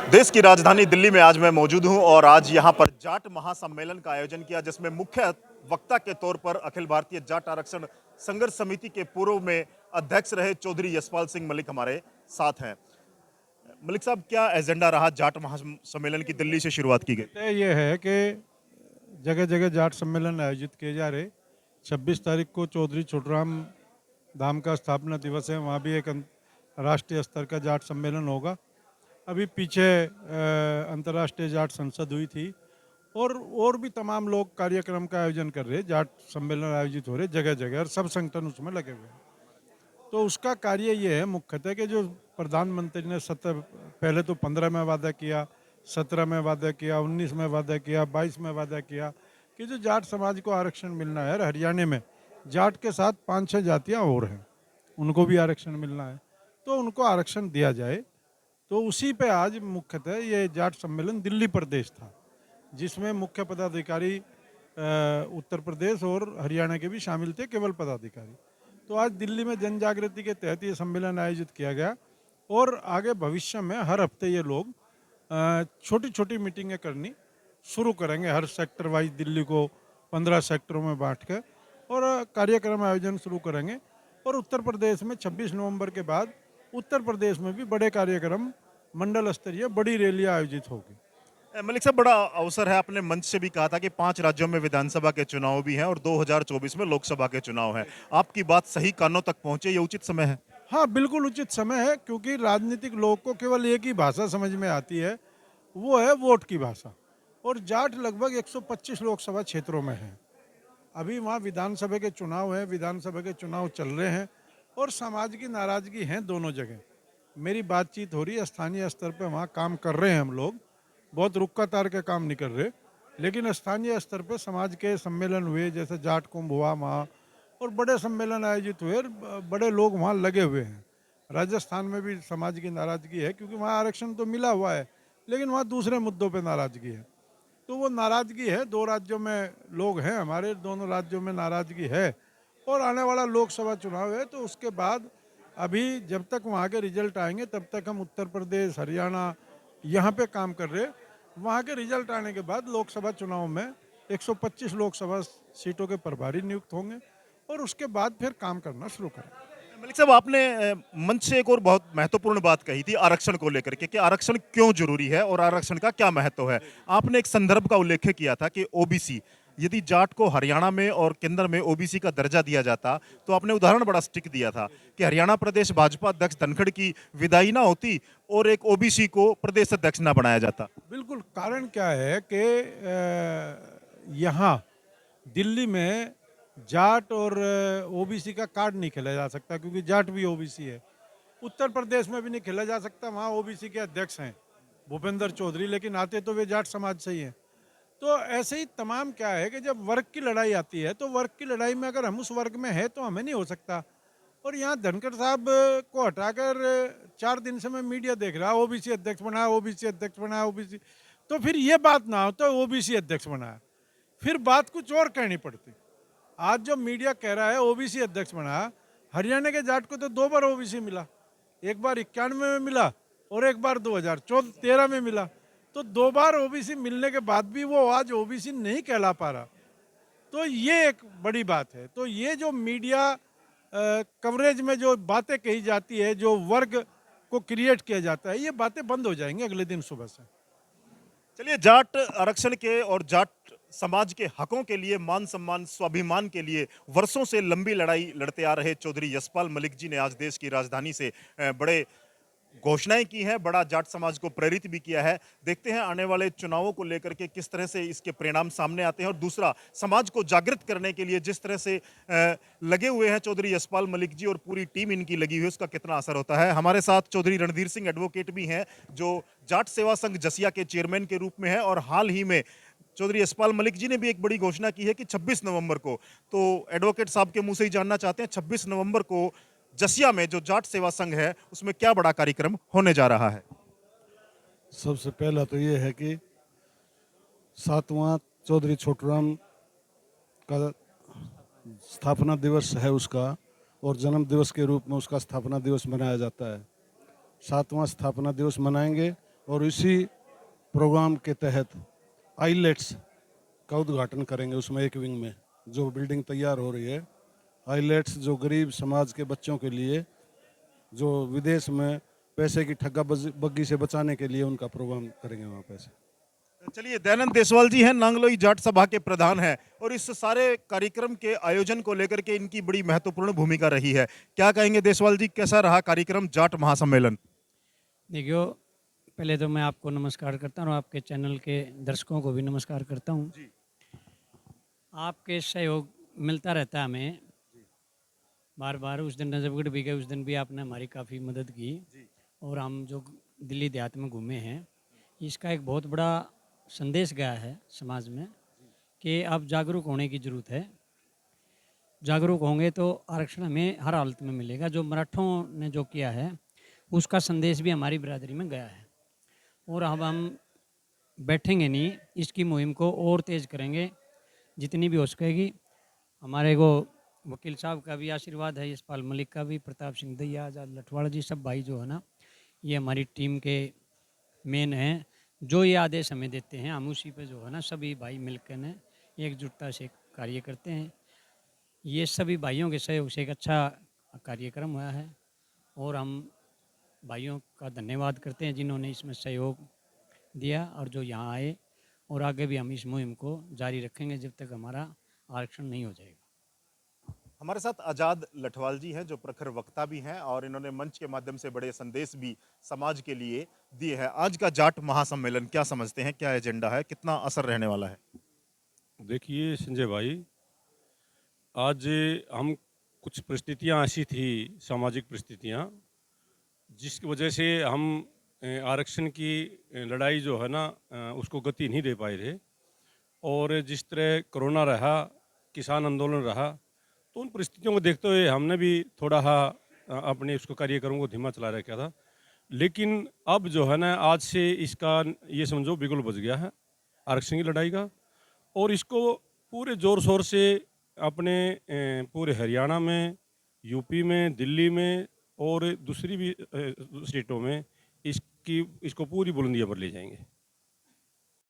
देश की राजधानी दिल्ली में आज मैं मौजूद हूं और आज यहां पर जाट महासम्मेलन का आयोजन किया, जिसमें मुख्य वक्ता के तौर पर अखिल भारतीय जाट आरक्षण संघर्ष समिति के पूर्व में अध्यक्ष रहे चौधरी यशपाल सिंह मलिक हमारे साथ हैं। मलिक साहब, क्या एजेंडा रहा जाट महासम्मेलन की दिल्ली से शुरुआत की गई? तय ये है कि जगह जगह जाट सम्मेलन आयोजित किए जा रहे। 26 तारीख को चौधरी छोटूराम धाम का स्थापना दिवस है, वहाँ भी एक राष्ट्रीय स्तर का जाट सम्मेलन होगा। अभी पीछे अंतर्राष्ट्रीय जाट संसद हुई थी और भी तमाम लोग कार्यक्रम का आयोजन कर रहे हैं। जाट सम्मेलन आयोजित हो रहे जगह जगह और सब संगठन उसमें लगे हुए हैं। तो उसका कार्य ये है मुख्यतः कि जो प्रधानमंत्री ने पहले तो 15 में वादा किया, 17 में वादा किया, 19 में वादा किया, 22 में वादा किया कि जो जाट समाज को आरक्षण मिलना है। हरियाणा में जाट के साथ 5-6 जातियाँ और हैं, उनको भी आरक्षण मिलना है, तो उनको आरक्षण दिया जाए। तो उसी पे आज मुख्यतः ये जाट सम्मेलन दिल्ली प्रदेश था, जिसमें मुख्य पदाधिकारी उत्तर प्रदेश और हरियाणा के भी शामिल थे, केवल पदाधिकारी। तो आज दिल्ली में जन जागृति के तहत ये सम्मेलन आयोजित किया गया और आगे भविष्य में हर हफ्ते ये लोग छोटी छोटी मीटिंगें करनी शुरू करेंगे। हर सेक्टर वाइज दिल्ली को 15 सेक्टरों में बांट कर और कार्यक्रम आयोजन शुरू करेंगे। और उत्तर प्रदेश में 26 नवंबर के बाद उत्तर प्रदेश में भी बड़े कार्यक्रम, मंडल स्तरीय बड़ी रैलियाँ आयोजित होगी। मलिक साहब, बड़ा अवसर है। आपने मंच से भी कहा था कि 5 राज्यों में विधानसभा के चुनाव भी हैं और 2024 में लोकसभा के चुनाव हैं। आपकी बात सही कानों तक पहुंचे, ये उचित समय है? हाँ, बिल्कुल उचित समय है, क्योंकि राजनीतिक लोग को केवल एक ही भाषा समझ में आती है, वो है वोट की भाषा। और जाट लगभग 125 लोकसभा क्षेत्रों में है। अभी वहाँ विधानसभा के चुनाव हैं, विधानसभा के चुनाव चल रहे हैं और समाज की नाराज़गी है दोनों जगह। मेरी बातचीत हो रही है, स्थानीय स्तर पे वहाँ काम कर रहे हैं हम लोग, बहुत रुक्का तार के काम नहीं कर रहे, लेकिन स्थानीय स्तर पे समाज के सम्मेलन हुए, जैसे जाट कुंभ हुआ वहाँ, और बड़े सम्मेलन आयोजित हुए, बड़े लोग वहाँ लगे हुए हैं। राजस्थान में भी समाज की नाराज़गी है, क्योंकि वहाँ आरक्षण तो मिला हुआ है, लेकिन वहाँ दूसरे मुद्दों पे नाराज़गी है। तो वो नाराज़गी है, 2 राज्यों में लोग हैं हमारे, दोनों राज्यों में नाराज़गी है। और आने वाला लोकसभा चुनाव है, तो उसके बाद अभी जब तक वहाँ के रिजल्ट आएंगे तब तक हम उत्तर प्रदेश, हरियाणा यहाँ पे काम कर रहे। वहाँ के रिजल्ट आने के बाद लोकसभा चुनाव में 125 लोकसभा सीटों के प्रभारी नियुक्त होंगे और उसके बाद फिर काम करना शुरू करेंगे। मलिक साहब, आपने मंच से एक और बहुत महत्वपूर्ण बात कही थी आरक्षण को लेकर के, कि आरक्षण क्यों जरूरी है और आरक्षण का क्या महत्व है। आपने एक संदर्भ का उल्लेख किया था कि ओबीसी, यदि जाट को हरियाणा में और केंद्र में ओबीसी का दर्जा दिया जाता, तो आपने उदाहरण बड़ा स्टिक दिया था कि हरियाणा प्रदेश भाजपा अध्यक्ष धनखड़ की विदाई ना होती और एक ओबीसी को प्रदेश अध्यक्ष ना बनाया जाता। बिल्कुल, कारण क्या है कि यहाँ दिल्ली में जाट और ओबीसी का कार्ड नहीं खेला जा सकता, क्योंकि जाट भी ओबीसी है। उत्तर प्रदेश में भी नहीं खेला जा सकता, वहाँ ओबीसी के अध्यक्ष हैं भूपेंद्र चौधरी, लेकिन आते तो वे जाट समाज से ही हैं। तो ऐसे ही तमाम क्या है कि जब वर्ग की लड़ाई आती है, तो वर्ग की लड़ाई में अगर हम उस वर्ग में हैं तो हमें नहीं हो सकता। और यहाँ धनखड़ साहब को हटाकर 4 दिन से मैं मीडिया देख रहा, ओबीसी अध्यक्ष बनाया, ओबीसी अध्यक्ष बनाया, ओबीसी। तो फिर ये बात ना हो तो ओबीसी अध्यक्ष बनाया, फिर बात कुछ और कहनी पड़ती। आज जो मीडिया कह रहा है ओबीसी अध्यक्ष बनाया, हरियाणा के जाट को तो 2 बार ओबीसी मिला, एक बार 91 में मिला और एक बार 2013 में मिला। तो 2 बार ओबीसी मिलने के बाद भी वो आज ओबीसी नहीं कहला पा रहा। तो ये एक बड़ी बात है। तो ये जो मीडिया कवरेज में जो बातें कही जाती है, जो वर्ग को क्रिएट किया जाता है, ये बातें बंद हो जाएंगी अगले दिन सुबह से। चलिए, जाट आरक्षण के और जाट समाज के हकों के लिए, मान सम्मान स्वाभिमान के लिए वर्षों से लंबी लड़ाई लड़ते आ रहे चौधरी यशपाल मलिक जी ने आज देश की राजधानी से बड़े घोषणाएं की हैं, बड़ा जाट समाज को प्रेरित भी किया है। देखते हैं आने वाले चुनावों को लेकर के किस तरह से इसके परिणाम सामने आते हैं। और दूसरा, समाज को जागृत करने के लिए जिस तरह से लगे हुए हैं चौधरी यशपाल मलिक जी और पूरी टीम इनकी लगी हुई है, उसका कितना असर होता है। हमारे साथ चौधरी रणधीर सिंह एडवोकेट भी हैं, जो जाट सेवा संघ जसिया के चेयरमैन के रूप में है। और हाल ही में चौधरी यशपाल मलिक जी ने भी एक बड़ी घोषणा की है कि 26 नवंबर को, तो एडवोकेट साहब के मुंह से ही जानना चाहते हैं, 26 नवंबर को जसिया में जो जाट सेवा संघ है उसमें क्या बड़ा कार्यक्रम होने जा रहा है? सबसे पहला तो ये है कि 7वां चौधरी छोटूराम का स्थापना दिवस है उसका, और जन्म दिवस के रूप में उसका स्थापना दिवस मनाया जाता है। 7वां स्थापना दिवस मनाएंगे और इसी प्रोग्राम के तहत आईलेट्स का उद्घाटन करेंगे। उसमें एक विंग में जो बिल्डिंग तैयार हो रही है, आईलेट्स जो गरीब समाज के बच्चों के लिए जो विदेश में पैसे की ठग्गा बग्गी से बचाने के लिए उनका प्रोग्राम करेंगे वहाँ पैसे। चलिए, दयानंद देसवाल जी हैं, नांगलोई जाट सभा के प्रधान हैं और इस सारे कार्यक्रम के आयोजन को लेकर के इनकी बड़ी महत्वपूर्ण भूमिका रही है। क्या कहेंगे देसवाल जी, कैसा रहा कार्यक्रम जाट महासम्मेलन? देखियो, पहले तो मैं आपको नमस्कार करता हूँ और आपके चैनल के दर्शकों को भी नमस्कार करता हूँ। आपके सहयोग मिलता रहता है हमें बार बार। उस दिन नजफगढ़ भी गए, उस दिन भी आपने हमारी काफ़ी मदद की। और हम जो दिल्ली देहात में घूमे हैं, इसका एक बहुत बड़ा संदेश गया है समाज में कि अब जागरूक होने की ज़रूरत है। जागरूक होंगे तो आरक्षण हमें हर हालत में मिलेगा। जो मराठों ने जो किया है उसका संदेश भी हमारी बिरादरी में गया है और अब हम बैठेंगे नहीं, इसकी मुहिम को और तेज़ करेंगे जितनी भी हो सकेगी। हमारे को वकील साहब का भी आशीर्वाद है, यशपाल मलिक का भी, प्रताप सिंह दैया, आजाद लठवाड़ा जी, सब भाई जो है ना, ये हमारी टीम के मेन हैं। जो ये आदेश हमें देते हैं हम उसी पे जो है ना सभी भाई मिलकर ने एकजुटता से कार्य करते हैं। ये सभी भाइयों के सहयोग से एक अच्छा कार्यक्रम हुआ है और हम भाइयों का धन्यवाद करते हैं जिन्होंने इसमें सहयोग दिया और जो यहाँ आए। और आगे भी हम इस मुहिम को जारी रखेंगे जब तक हमारा आरक्षण नहीं हो जाएगा। हमारे साथ आजाद लठवाल जी हैं जो प्रखर वक्ता भी हैं और इन्होंने मंच के माध्यम से बड़े संदेश भी समाज के लिए दिए हैं। आज का जाट महासम्मेलन क्या समझते हैं, क्या एजेंडा है, कितना असर रहने वाला है? देखिए संजय भाई, आज हम कुछ परिस्थितियां ऐसी थी, सामाजिक परिस्थितियां, जिसकी वजह से हम आरक्षण की लड़ाई जो है ना उसको गति नहीं दे पाए थे। और जिस तरह कोरोना रहा, किसान आंदोलन रहा, तो उन परिस्थितियों को देखते हुए हमने भी थोड़ा अपने उसको कार्यक्रम को धीमा चला रखा था। लेकिन अब जो है ना आज से इसका ये समझो बिगुल बज गया है आरक्षण की लड़ाई का। और इसको पूरे ज़ोर शोर से अपने पूरे हरियाणा में, यूपी में, दिल्ली में और दूसरी भी स्टेटों में इसको पूरी बुलंदियों पर ले जाएंगे।